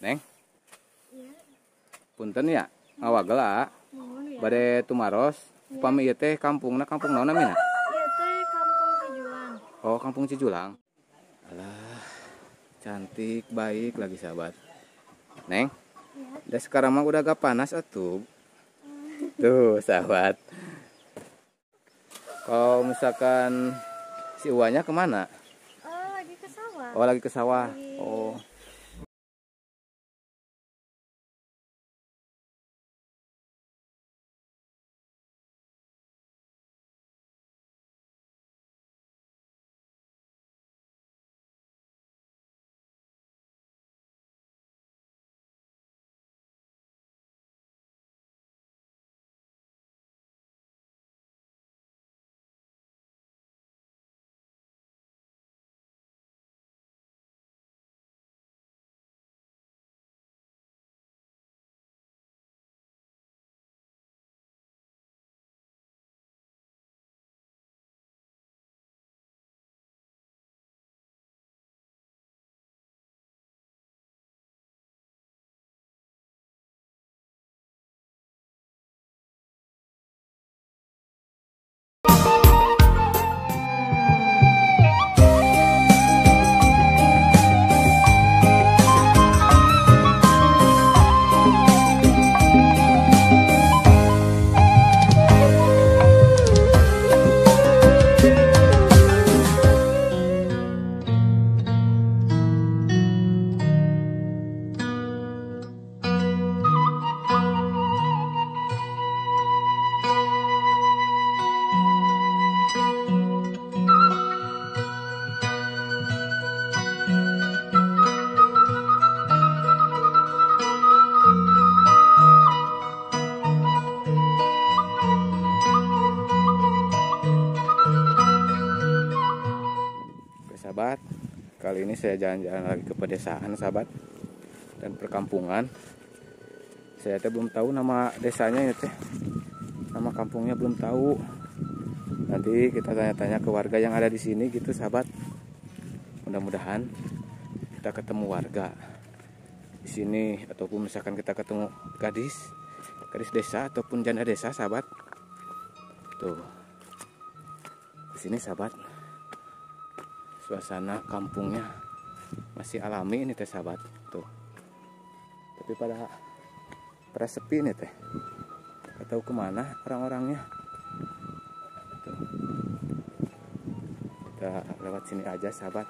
Neng, Iya, punten ya, ngawagela. mohon ya. Bade tumaros, upami ieu teh kampung naon namina? Iya teh Kampung Cijulang. Oh, Kampung Cijulang. Alah, cantik, baik lagi sahabat. Neng, Iya. udah sekarang mah udah agak panas atuh. Tuh, sahabat. Kalau misalkan si Uwanya kemana? Oh, lagi ke sawah. Oh, lagi ke sawah. Lagi. Oh. Oke, sahabat. Kali ini saya jalan-jalan lagi ke pedesaan, sahabat, dan perkampungan. Saya teh belum tahu nama desanya ya teh. Nama kampungnya belum tahu. Nanti kita tanya-tanya ke warga yang ada di sini gitu, sahabat. Mudah-mudahan kita ketemu warga di sini, ataupun misalkan kita ketemu gadis desa ataupun janda desa, sahabat. Tuh. Di sini, sahabat. Suasana kampungnya masih alami ini teh, sahabat. Tuh. Tapi pada sepi nih teh. Gak tahu kemana orang-orangnya. Tuh. Kita lewat sini aja, sahabat.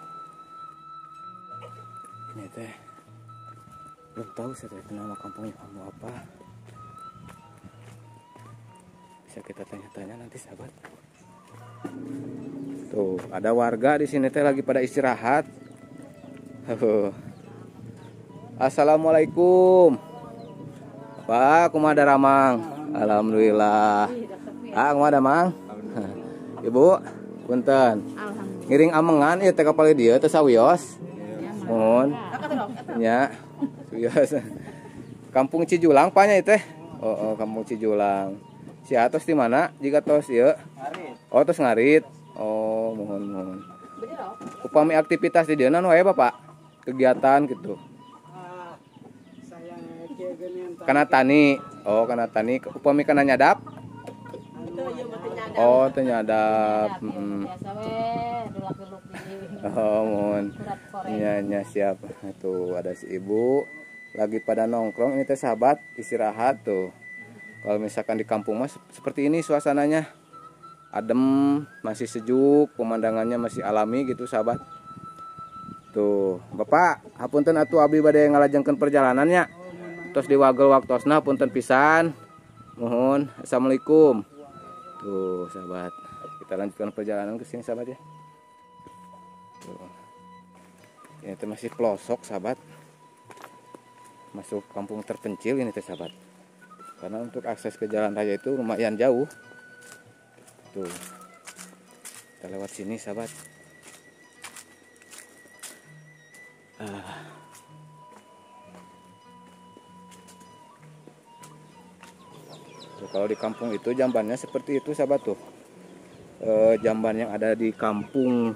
Ini teh belum tahu saya teh nama kampungnya kamu apa. Bisa kita tanya-tanya nanti, sahabat. Tuh, ada warga di sini teh lagi pada istirahat. Assalamualaikum. Pak, kumaha Ramang? Alhamdulillah. Ah, kumaha Mang? Ibu, punten. Alhamdulillah. Ngiring amengan ieu teh kapal dieu teh sawios. Mohon. Nya. Sawios. Kampung Cijulang panya ieu teh. Oh, Kampung Cijulang. Si atos di mana? Jika tos ieu. Oh, tos ngarit. Oh, mohon. Upami aktivitas di dieu naon wae Bapak? Kegiatan gitu. Kana tani. Oh, kana tani. Upami kana nyadap? Oh, teh nyadap. Oh, mohon. Nya siap. Tuh ada si ibu lagi pada nongkrong ini teh, sahabat, istirahat tuh. Kalau misalkan di kampung mas seperti ini suasananya. Adem, masih sejuk, pemandangannya masih alami gitu, sahabat. Tuh, Bapak, hapunten atuh abdi bade ngalajengkeun perjalanannya. Terus diwagel waktosna punten pisan. Mohon. Assalamualaikum. Tuh, sahabat. Kita lanjutkan perjalanan ke sini, sahabat ya. Tuh. Ini teh masih pelosok, sahabat. Masuk kampung terpencil ini teh, sahabat. Karena untuk akses ke jalan raya itu lumayan jauh. Tuh. Kita lewat sini, sahabat. Tuh, kalau di kampung itu jambannya seperti itu, sahabat tuh. Jamban yang ada di kampung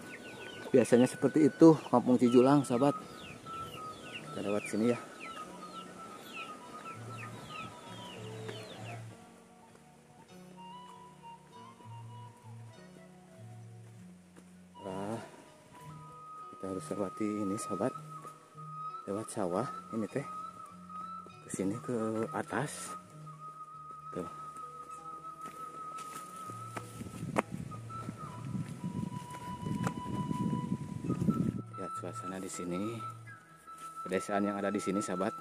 biasanya seperti itu, Kampung Cijulang, sahabat. Kita lewat sini ya. seperti ini sahabat, lewat sawah ini teh ke sini ke atas tuh. Lihat suasana di sini, pedesaan yang ada di sini sahabat.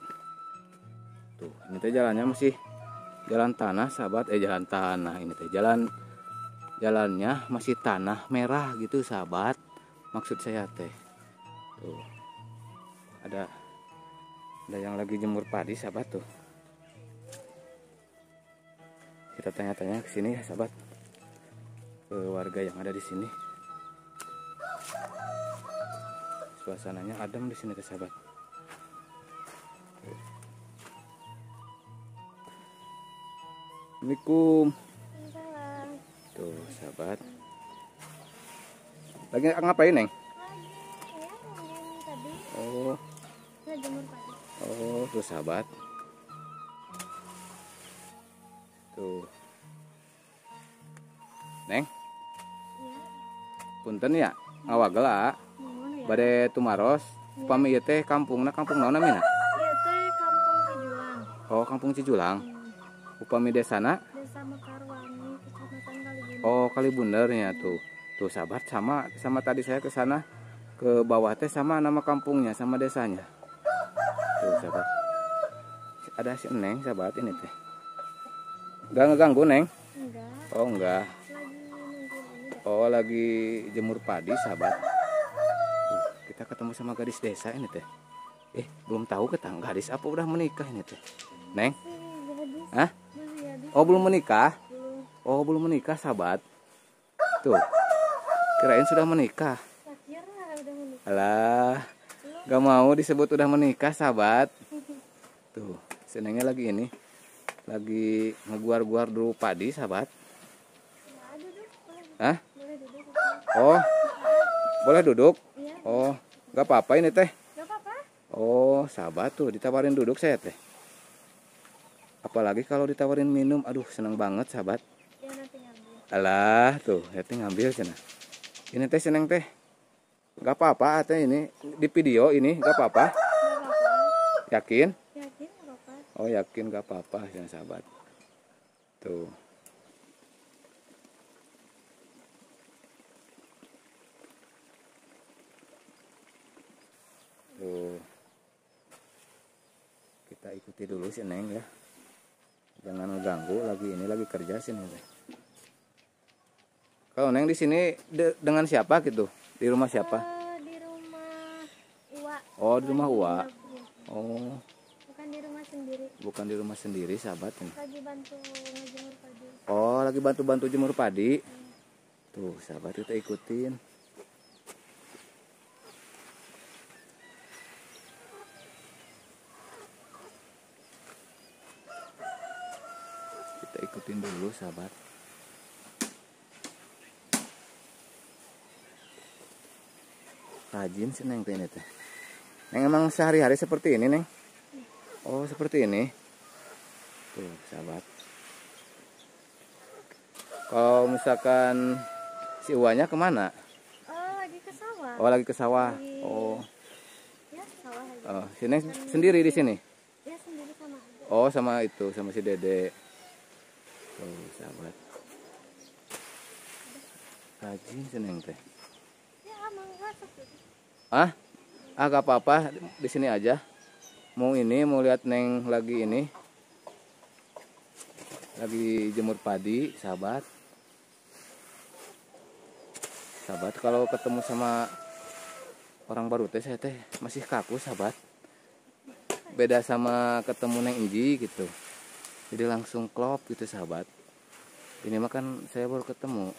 Tuh, ini teh jalannya masih jalan tanah sahabat, jalan tanah ini teh jalannya masih tanah merah gitu sahabat. Maksud saya teh tuh ada yang lagi jemur padi sahabat tuh. Kita tanya-tanya ke sini ya sahabat, ke warga yang ada di sini. Suasananya adem di sini sahabat. Assalamualaikum. Tuh sahabat. Lagi ngapain Neng? Oh. Oh, tuh sahabat. Tuh. Neng. Punten ya, ngawagel bade tumaros. Upami ieu teh kampungna kampung naon namina? Ieu teh kampung Cijulang. Oh, kampung Cijulang. Upami desana? Desa Mekarwangi, Kecamatan Kalibunder. Oh, Kalibundernya tuh. Tuh sahabat, sama tadi saya ke sana ke bawah teh sama nama kampungnya sama desanya. Tuh sahabat. Ada si Neng sahabat ini teh. Enggak ngeganggu Neng? Enggak. Oh, enggak. Lagi nunggu ini. Oh, lagi jemur padi sahabat. Kita ketemu sama gadis desa ini teh. Belum tahu ketang gadis apa udah menikah ini teh. Neng? Gadis. Hah? Masih gadis. Oh, belum menikah? Belum. Oh, belum menikah sahabat. Tuh. Kirain sudah menikah. Akhirnya udah menikah. Alah, gak mau disebut udah menikah sahabat. Tuh, senengnya lagi ini, lagi ngeguar-guar dulu padi sahabat. Nah, duduk. Boleh. Hah? Boleh duduk. Oh, boleh duduk? Iya. Oh, gak apa-apa ini teh. Gak apa-apa. Oh, sahabat tuh ditawarin duduk saya teh. Apalagi kalau ditawarin minum, aduh seneng banget sahabat. Ya nanti ngambil. Alah, tuh, nanti ngambil sana. Ini teh seneng teh. Gak apa-apa teh ini di video ini gak apa-apa. Gak apa-apa. Yakin? Yakin gak apa-apa. Oh yakin gak apa-apa ya sahabat. Tuh. Tuh. Kita ikuti dulu sih Neng ya. Jangan ngeganggu lagi kerja sini teh. Kalau Neng di sini dengan siapa gitu? Di rumah siapa? Di rumah Uwa. Oh, di rumah Uwa. Iya. Oh, Bukan di rumah sendiri. bukan di rumah sendiri sahabat ini. Lagi bantu ngejemur padi. Oh, lagi bantu-bantu jemur padi. Tuh, sahabat kita ikutin. Kita ikutin dulu, sahabat. Rajin sih Neng ini teh. Neng emang sehari-hari seperti ini, Neng? Oh, seperti ini. Tuh, sahabat. Kalau misalkan si Uwanya kemana? Oh, lagi ke sawah. Oh, lagi ke sawah. Lagi- Oh, Ya, sawah aja. oh, si Neng sendiri di sini. Ya, sendiri sama aja. Oh, sama itu, sama si Dede. Oh, sahabat. Rajin si Neng teh. Ya, mangga tuh. Ah, gak apa-apa, di sini aja. Mau lihat Neng lagi ini. Lagi jemur padi, sahabat. Sahabat, kalau ketemu sama orang baru teh saya teh masih kaku, sahabat. Beda sama ketemu Neng Inji gitu. Jadi langsung klop gitu, sahabat. Ini mah kan saya baru ketemu.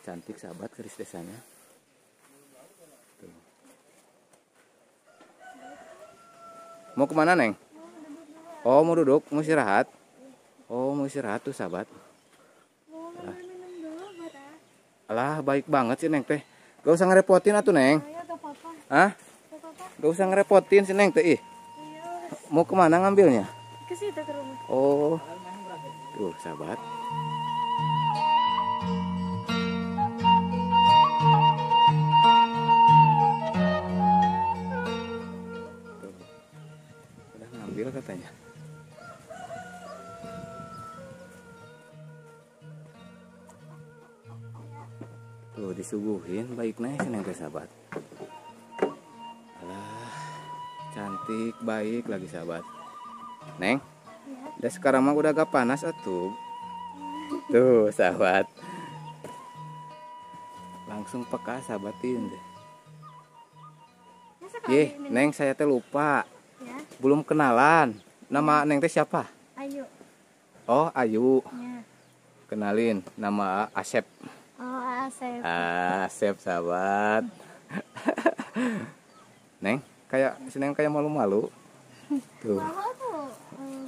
Cantik sahabat keris desanya. Tuh. Mau kemana Neng? Oh mau duduk, mau istirahat. Oh mau istirahat tuh sahabat. Mau minum dulu, Bara. Alah baik banget sih Neng teh. Gak usah ngerepotin atuh Neng. Ayo, gak apa-apa. Hah? Gak apa-apa. Gak usah ngerepotin sih Neng teh. Iya, Mau kemana ngambilnya? ke situ ke rumah. Oh Tuh, sahabat. Tuh. Udah ngambil katanya. Tuh disuguhin baik nih seneng teh sahabat. Alah, cantik baik lagi sahabat. Neng, Ya. udah sekarang mah udah agak panas atuh. Tuh sahabat. Langsung peka sahabatin deh. Ya, sekali Yeh, minum. Neng saya teh lupa. Ya. Belum kenalan. Nama Neng teh siapa? Ayo. Oh, Ayu. Ya. Kenalin, nama Asep. Oh, Asep. Asep sahabat. Neng, kayak seneng kayak malu-malu. Tuh, Mama tuh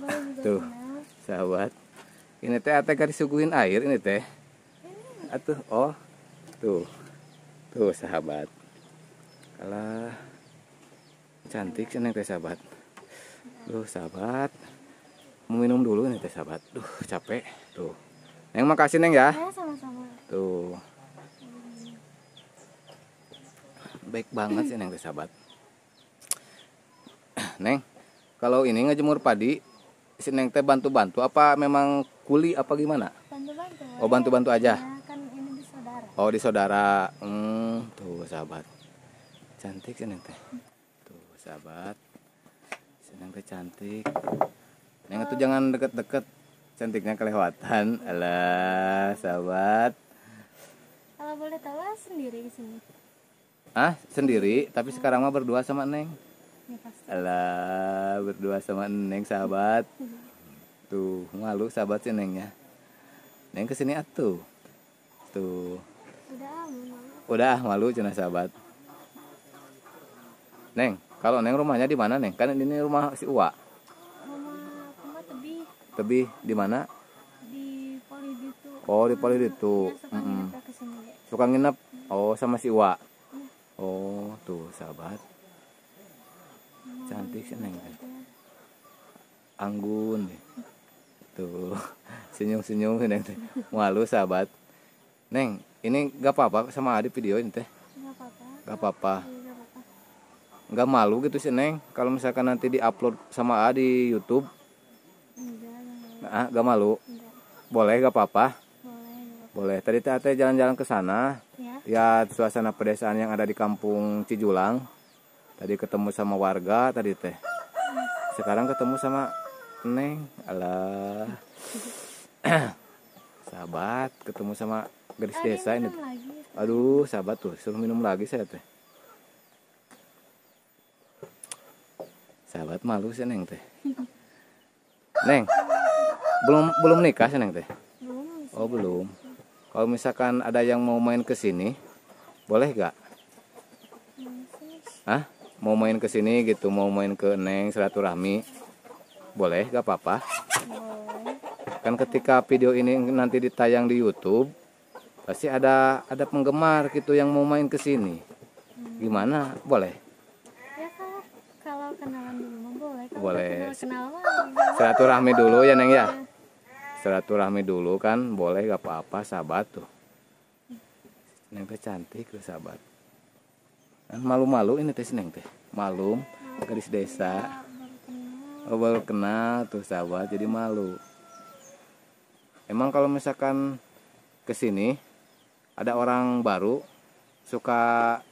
baru juga Tuh. kenal. sahabat. Ini teh ate gak disuguhin air ini teh. Atuh, oh. Tuh. Tuh sahabat. Alah. Cantik seneng teh sahabat. Duh, sahabat. Mau minum dulu nih teh sahabat. Duh, capek. Tuh. Neng makasih Neng ya. Ya, sama-sama. Tuh. Baik banget sih Neng teh sahabat. Neng, kalau ini ngejemur padi, si Neng teh bantu-bantu apa memang kuli apa gimana? Bantu-bantu. Oh, bantu-bantu aja. Ya, kan ini di saudara. Oh, di saudara. Tuh sahabat. Cantik sih Neng teh. Tuh sahabat. Si Neng teh cantik. Neng itu jangan deket-deket. Cantiknya kelewatan. Alah, sahabat. Kalau boleh tahu sendiri di sini. Ah, sendiri, tapi sekarang mah berdua sama Neng. Ya pasti. Alah, berdua sama Neng sahabat. Tuh, malu sahabat sih Nengnya. Neng kesini atuh. Tuh. Udah, Udah Mama. malu cenah sahabat. Neng, kalau Neng rumahnya di mana Neng? Kan ini rumah si Uwa. Mama tebih Tebih di mana? di Poli itu. Oh, di Poli itu. Ya, suka nginep ke sini. Suka nginep. Oh, sama si Uwa. Oh, tuh sahabat. Cantik sih Neng. Anggun. Tuh. Senyum-senyum Neng teh. Malu sahabat. Neng, ini gak apa-apa sama Adi video ini teh. Enggak apa-apa. Gak apa-apa. Enggak apa-apa. Nggak malu gitu sih Neng kalau misalkan nanti diupload sama A di YouTube. Enggak Nggak malu. enggak. Boleh gak apa-apa. Boleh. Boleh. Tadi teh jalan-jalan ke sana, Ya. lihat suasana pedesaan yang ada di kampung Cijulang. Tadi ketemu sama warga tadi teh. Sekarang ketemu sama Neng. Alah. Sahabat, ketemu sama gadis desa ini. Minum lagi. Aduh, sahabat tuh, suruh minum lagi saya teh. Sahabat malu sih Neng teh. Neng, belum nikah sih Neng teh. Belum. Oh belum. Kalau misalkan ada yang mau main ke sini, boleh gak? Hah? Mau main ke sini gitu, mau main ke Neng silaturahmi, boleh gak apa-apa? Boleh. Kan ketika video ini nanti ditayang di YouTube, pasti ada penggemar gitu yang mau main ke sini. Gimana? Boleh? Ya kalau kenalan dulu mah boleh. Kalau Boleh. kenal mah enggak. Silaturahmi dulu ya Neng ya. Silaturahmi dulu kan boleh gak apa-apa sahabat tuh. Neng teh cantik tuh sahabat. Kan malu-malu ini teh si Neng teh. Malu gadis desa. Baru kenal. Oh, baru kenal tuh sahabat jadi malu. Emang kalau misalkan kesini ada orang baru suka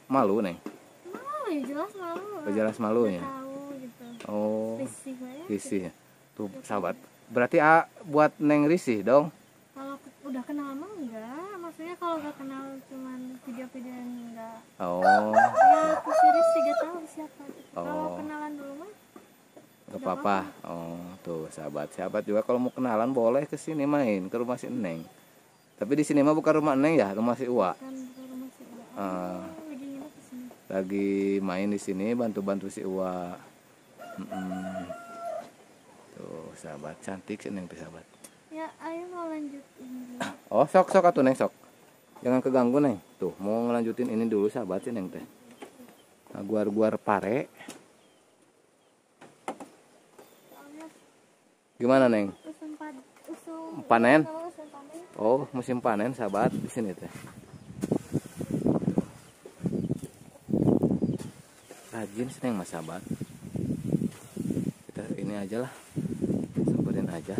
malu Neng. Malu ya jelas malu. Jelas malunya. Tahu gitu. Oh, Risih banget. risih. Tuh sahabat. Berarti buat Neng risih dong. Kalau udah kenal mah enggak. Maksudnya kalau enggak kenal cuman video-videoan enggak. Oh, Ya pasti risih gak tahu siapa. Kalau Oh. kenalan dulu mah gak apa-apa. Oh, tuh sahabat. Sahabat juga kalau mau kenalan boleh ke sini main ke rumah si Neng. Tapi di sini mah bukan rumah Neng ya, rumah si Uwa. kan ke rumah si Uwa. Ah. Lagi nginep di sini. Lagi main di sini bantu-bantu si Uwa. Tuh sahabat cantik sih Neng tuh sahabat. Ya, ayo mau lanjutin dulu. Oh sok atuh Neng sok. Jangan keganggu Neng. Tuh mau ngelanjutin ini dulu sahabat sih Neng teh. Nah, guar-guar pare. Soalnya Gimana Neng? sempat usum Panen. usum panen. Oh, musim panen sahabat di sini teh. Rajin sih Neng mas sahabat. Kita ini aja lah, semperin aja.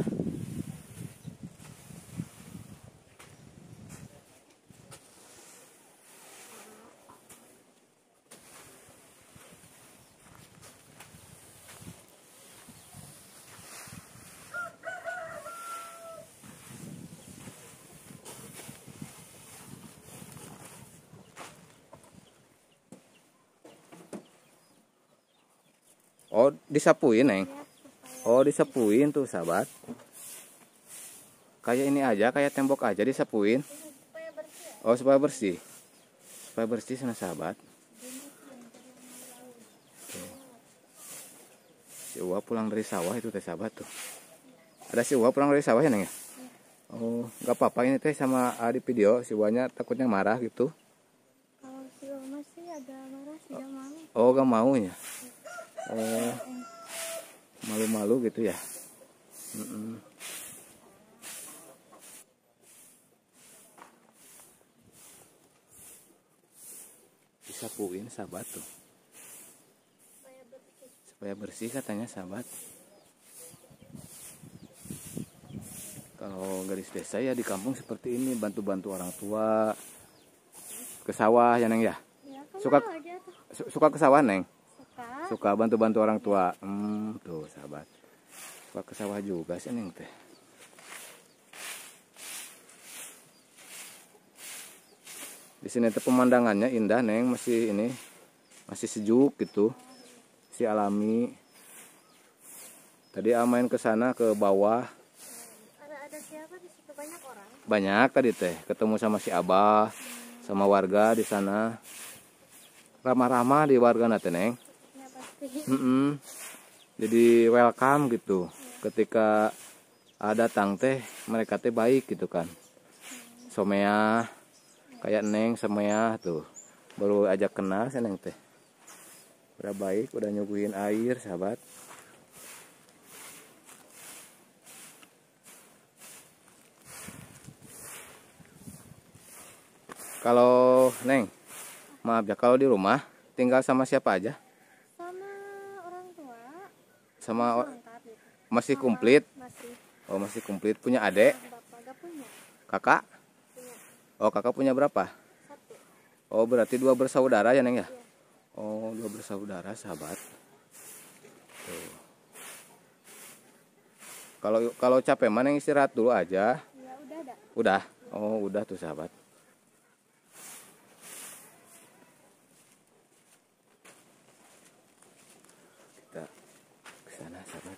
Oh, disapuin Neng. Ya, supaya Oh, disapuin tuh sahabat. Kayak ini aja, kayak tembok aja disapuin. supaya bersih ya. Oh, supaya bersih. Supaya bersih sana sahabat. Si Uwa pulang dari sawah itu teh sahabat tuh. Ada si Uwa pulang dari sawah ya Neng ya? Oh, nggak apa-apa ini teh sama di video. Si Uwanya takutnya marah gitu. Kalau si Oma sih agak marah sih, gak mau. Oh, gak mau ya? Oh, malu-malu gitu ya? Mm-mm. Disapuin sahabat tuh. Supaya bersih katanya sahabat. Kalau gadis desa ya di kampung seperti ini, bantu-bantu orang tua ke sawah ya Neng ya? Ya, Suka aja tuh. suka ke sawah Neng? Suka. Suka bantu-bantu orang tua. Tuh sahabat. Suka ke sawah juga sih Neng teh. Di sini tuh pemandangannya indah Neng, masih ini masih sejuk gitu. Si alami. Tadi main ke sana ke bawah. Ada siapa di situ, banyak orang? Banyak tadi teh, ketemu sama si Abah, sama warga di sana. Ramah-ramah di warga nate Neng. Ya pasti. Jadi welcome gitu. Ketika datang teh mereka teh baik gitu kan. Somea kayak Neng Somea tuh. Baru ajak kenal sih Neng teh. Udah baik, udah nyuguhin air sahabat. Kalau Neng, maaf ya, kalau di rumah tinggal sama siapa aja? Sama orang tua. Sama Lengkap gitu. masih Sama komplit? Masih. Oh, masih komplit. Punya adik? Bapak gak punya. Kakak? Punya Oh, kakak punya berapa? 1. Oh, berarti 2 bersaudara ya Neng ya? Iya. Oh, 2 bersaudara sahabat. Tuh. Kalau capek mana Neng istirahat dulu aja. Ya udah ada. Udah. Oh, udah tuh sahabat. Kita ke sana sahabat.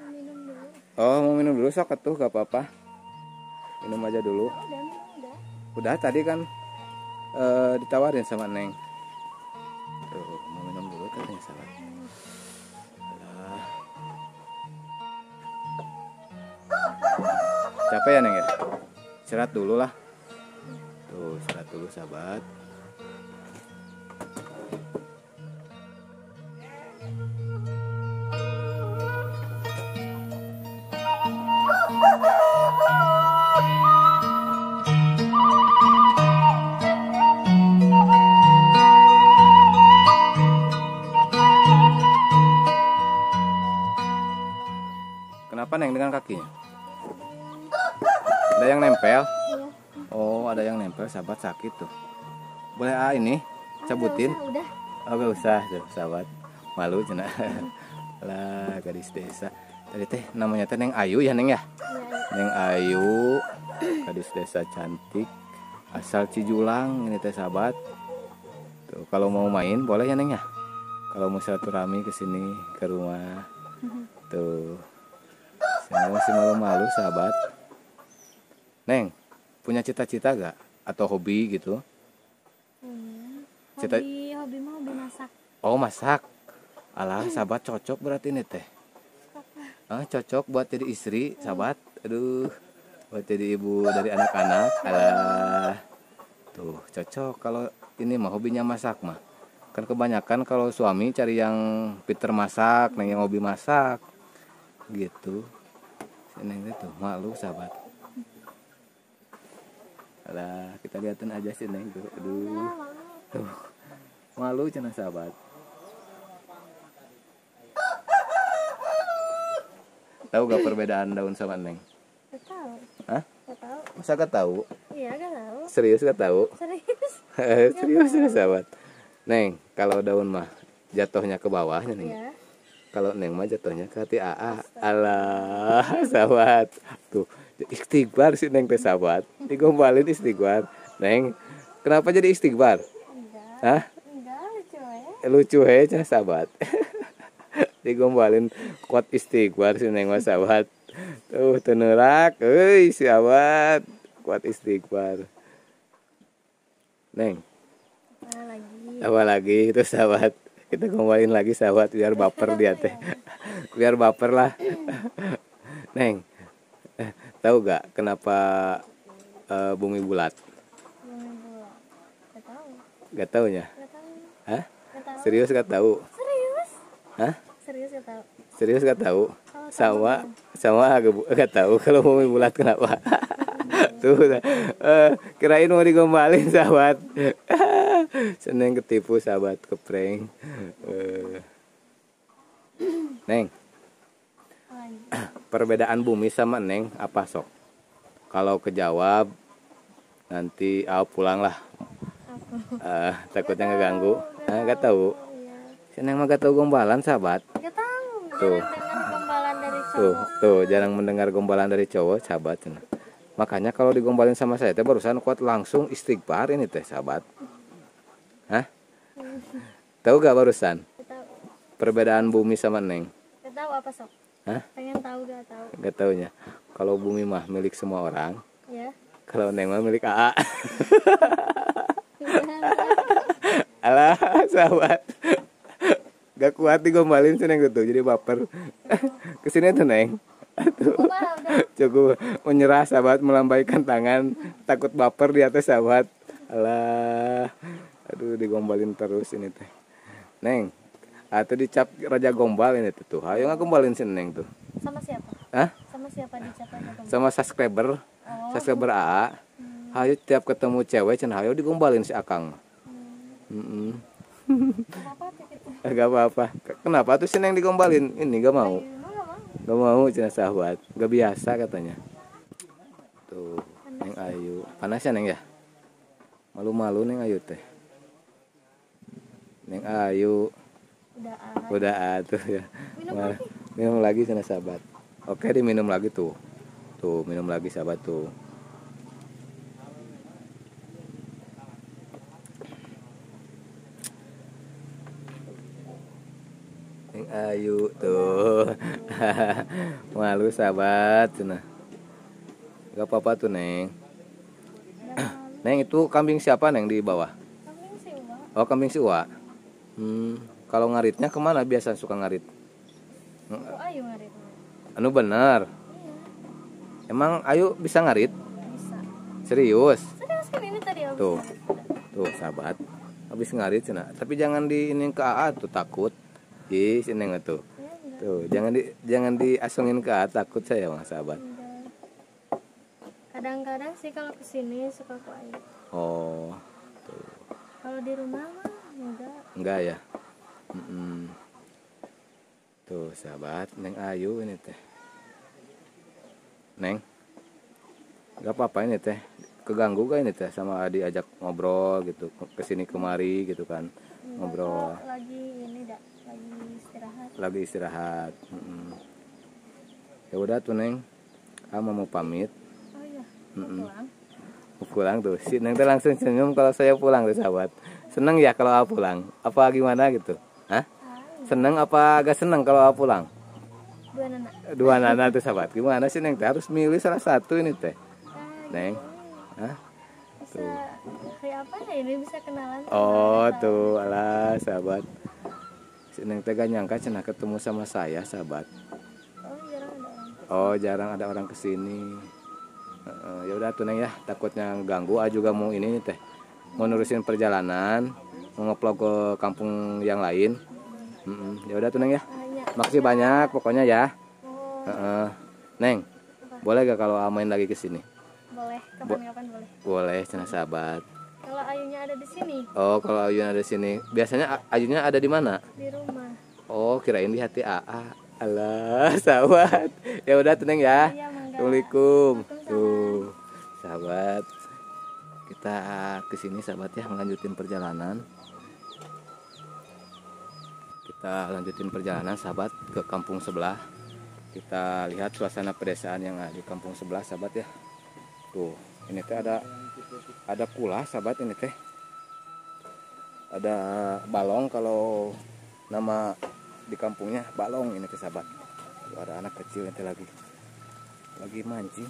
Minum dulu. Oh, mau minum dulu sok atuh, gak apa-apa. Minum aja dulu. Udah minum udah. Udah tadi kan ditawarin sama Neng. Tuh, mau minum dulu katanya sahabat. Alah. Capek ya Neng ya? Istirahat dulu lah. Tuh, istirahat dulu sahabat. Kenapa Neng dengan kakinya? Ada yang nempel? Iya. Oh, ada yang nempel sahabat, sakit tuh. Boleh ini cabutin? Udah. Oh, gak usah tuh sahabat. Malu cina. Lah, gadis desa. Tadi teh namanya teh Neng Ayu ya Neng ya? Iya. Neng Ayu, gadis desa cantik, asal Cijulang ini teh sahabat. Tuh, kalau mau main boleh ya Neng ya? Kalau mau silaturahmi ke sini ke rumah. Tuh. Saya masih malu-malu sahabat. Neng, punya cita-cita gak? Atau hobi gitu? Cita- Hobi mah hobi masak. Oh, masak. Alah, sahabat cocok berarti nih teh. Cocok buat jadi istri, sahabat. Aduh, buat jadi ibu dari anak-anak. Alah, Tuh, cocok kalau ini mah hobinya masak mah. Kan kebanyakan kalau suami cari yang pinter masak, neng yang hobi masak. Gitu. Si Neng itu malu sahabat. Alah, kita liatin aja si Neng tuh. Aduh. Tuh. Malu cenah sahabat. Tahu gak perbedaan daun sama Neng? Gak tahu. Hah? Gak tahu. Masa gak tahu? Iya gak tahu. Serius gak tahu? Serius. Serius ya sahabat. Neng, kalau daun mah jatuhnya ke bawahnya nih. Iya. Kalau Neng mah jatuhnya ke hati AA. Alah, sahabat. Tuh, istighbar sih Neng teh sahabat. Digombalin istighbar. Neng, kenapa jadi istighbar? Enggak. Hah? Enggak lucu ya. Lucu aja sahabat. Digombalin kuat istighbar sih Neng mah sahabat. Tuh, tenerak. Euy, sahabat. Kuat istighbar. Neng, Apa lagi? apa lagi itu sahabat? Kita gombalin lagi sahabat biar baper dia teh. Biar baper lah. Neng, tahu gak kenapa bumi bulat? Bumi bulat. Gak tahu. Gak taunya? Gak tahu. Hah? Gak tahu. Serius gak tahu? Serius? Hah? Serius gak tahu. Serius gak tahu? Kalau Sama gak tahu kalau bumi bulat kenapa? Tuh, kirain mau digombalin sahabat. Seneng ketipu sahabat, keprank. Neng, lagi. perbedaan bumi sama Neng apa sok? Kalau kejawab nanti pulang lah. Takutnya ngeganggu. Gak tahu. Iya. Si Neng mah gak tahu gombalan sahabat. Gak tahu. Tuh. Jarang dengar gombalan dari Tuh, cowok. jarang mendengar gombalan dari cowok sahabat. Makanya kalau digombalin sama saya teh barusan kuat langsung istighfar ini teh sahabat. Hah? Tahu gak barusan Gak tahu. perbedaan bumi sama Neng? Gak tahu apa sok? Hah? Pengen tahu gak tahu. Gak taunya. Kalau bumi mah milik semua orang, Ya. kalau Neng mah milik AA. Alah sahabat, gak kuat digombalin sih Neng gitu, jadi baper. Kesini tuh Neng. Cukup menyerah sahabat, melambaikan tangan, takut baper di atas sahabat. Alah, aduh digombalin terus ini teh. Neng, atau dicap raja gombal ini tuh. Ayo ngagombalin si Neng tuh. Sama siapa? Hah? Sama siapa dicap aja gombal? Sama subscriber, Oh. subscriber AA. Ayo tiap ketemu cewek cenah ayo digombalin si Akang. Kenapa tuh gitu? Gak apa-apa. Kenapa tuh si Neng digombalin? Ini gak mau. Emang gak mau? Gak mau cenah sahabat. Gak biasa katanya. Tuh, Neng Ayu. Panas ya Neng ya? Malu-malu Neng Ayu teh. Neng Ayu. Udah tuh ya. Minum lagi. Minum lagi cenah sahabat. Oke, diminum lagi tuh. Tuh, minum lagi sahabat tuh. Neng Ayu tuh. Malu sahabat cenah. Gak apa-apa tuh Neng. Neng itu kambing siapa Neng di bawah? Kambing sih Uwa. Oh kambing si Uwa. Kalau ngaritnya kemana biasa suka ngarit? Aku Ayu ngarit. Anu bener. Iya. Emang Ayu bisa ngarit? Bisa. Serius? Serius kan ini tadi aku. Tuh. Tuh sahabat. Habis ngarit cenah. Tapi jangan diinin ke AA tuh takut. Ih si Neng tuh. Ya, enggak. Tuh jangan diasungin ke AA takut saya Bang sahabat. Enggak. Kadang-kadang sih kalau kesini suka aku Ayu. Oh. Kalau di rumah mah enggak. Enggak ya. Tuh sahabat, Neng Ayu ini teh. Neng, gak apa-apa ini teh. Keganggu gak ini teh sama Adi ajak ngobrol gitu, kesini kemari gitu kan, ngobrol. Lagi ini dak, lagi istirahat. Lagi istirahat. Ya udah tuh Neng, mau pamit. Oh iya, mau pulang. Mau pulang tuh, si Neng teh langsung senyum kalau saya pulang tuh sahabat. Seneng ya kalau pulang? Apa gimana gitu? Hah? Seneng apa agak seneng kalau pulang? Dua nana tuh sahabat. Gimana sih Neng teh harus milih salah satu ini teh. Neng. Hah? Bisa kayak apa ya ini bisa kenalan. Oh tuh alah sahabat. Si Neng teh gak nyangka cenah ketemu sama saya sahabat. Oh jarang ada orang. Oh jarang ada orang kesini. Ya udah tuh Neng ya, takutnya ganggu. Juga mau ini nih teh. mau nurusin perjalanan, mau nge-vlog ke kampung yang lain. Ya udah tuh Neng ya. Iya. Makasih banyak pokoknya ya. Oh, Neng, boleh gak kalau main lagi ke sini? boleh, kapan-kapan boleh. Boleh, cenah sahabat. Kalau Ayunya ada di sini, Oh, kalau Ayunya ada di sini. Biasanya Ayunya ada di mana? di rumah. Oh, kirain di hati AA. Alah, sahabat. Ya udah tuh Neng ya. Iya, mangga. Assalamualaikum. Waalaikumsalam. Tuh, sahabat. Kita ke sini sahabat ya, melanjutin perjalanan. Kita lanjutin perjalanan sahabat ke kampung sebelah. Kita lihat suasana pedesaan yang ada di kampung sebelah sahabat ya. Tuh, ini teh ada kula sahabat ini teh. Ada balong kalau nama di kampungnya balong ini teh sahabat. Tuh, ada anak kecil nanti lagi mancing.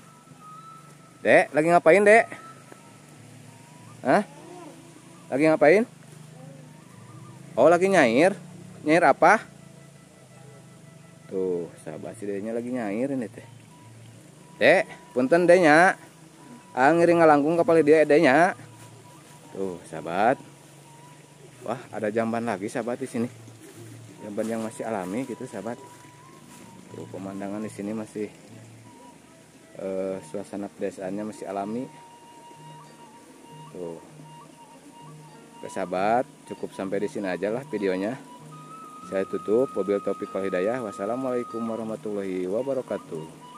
Dek, lagi ngapain, Dek? Hah? Lagi ngapain? Oh, lagi nyair. Nyair apa? Tuh, sahabat si Deknya lagi nyair ini teh. Dek, punten Deknya. Ngiring ngalangkung kapal dia Deknya. Tuh, sahabat. Wah, ada jamban lagi sahabat di sini. Jamban yang masih alami gitu, sahabat. Tuh, pemandangan di sini masih suasana pedesaannya masih alami. Tuh. Oke sahabat, cukup sampai di sini aja lah videonya. Saya tutup. Wabillahi taufiq wal hidayah. Wassalamualaikum warahmatullahi wabarakatuh.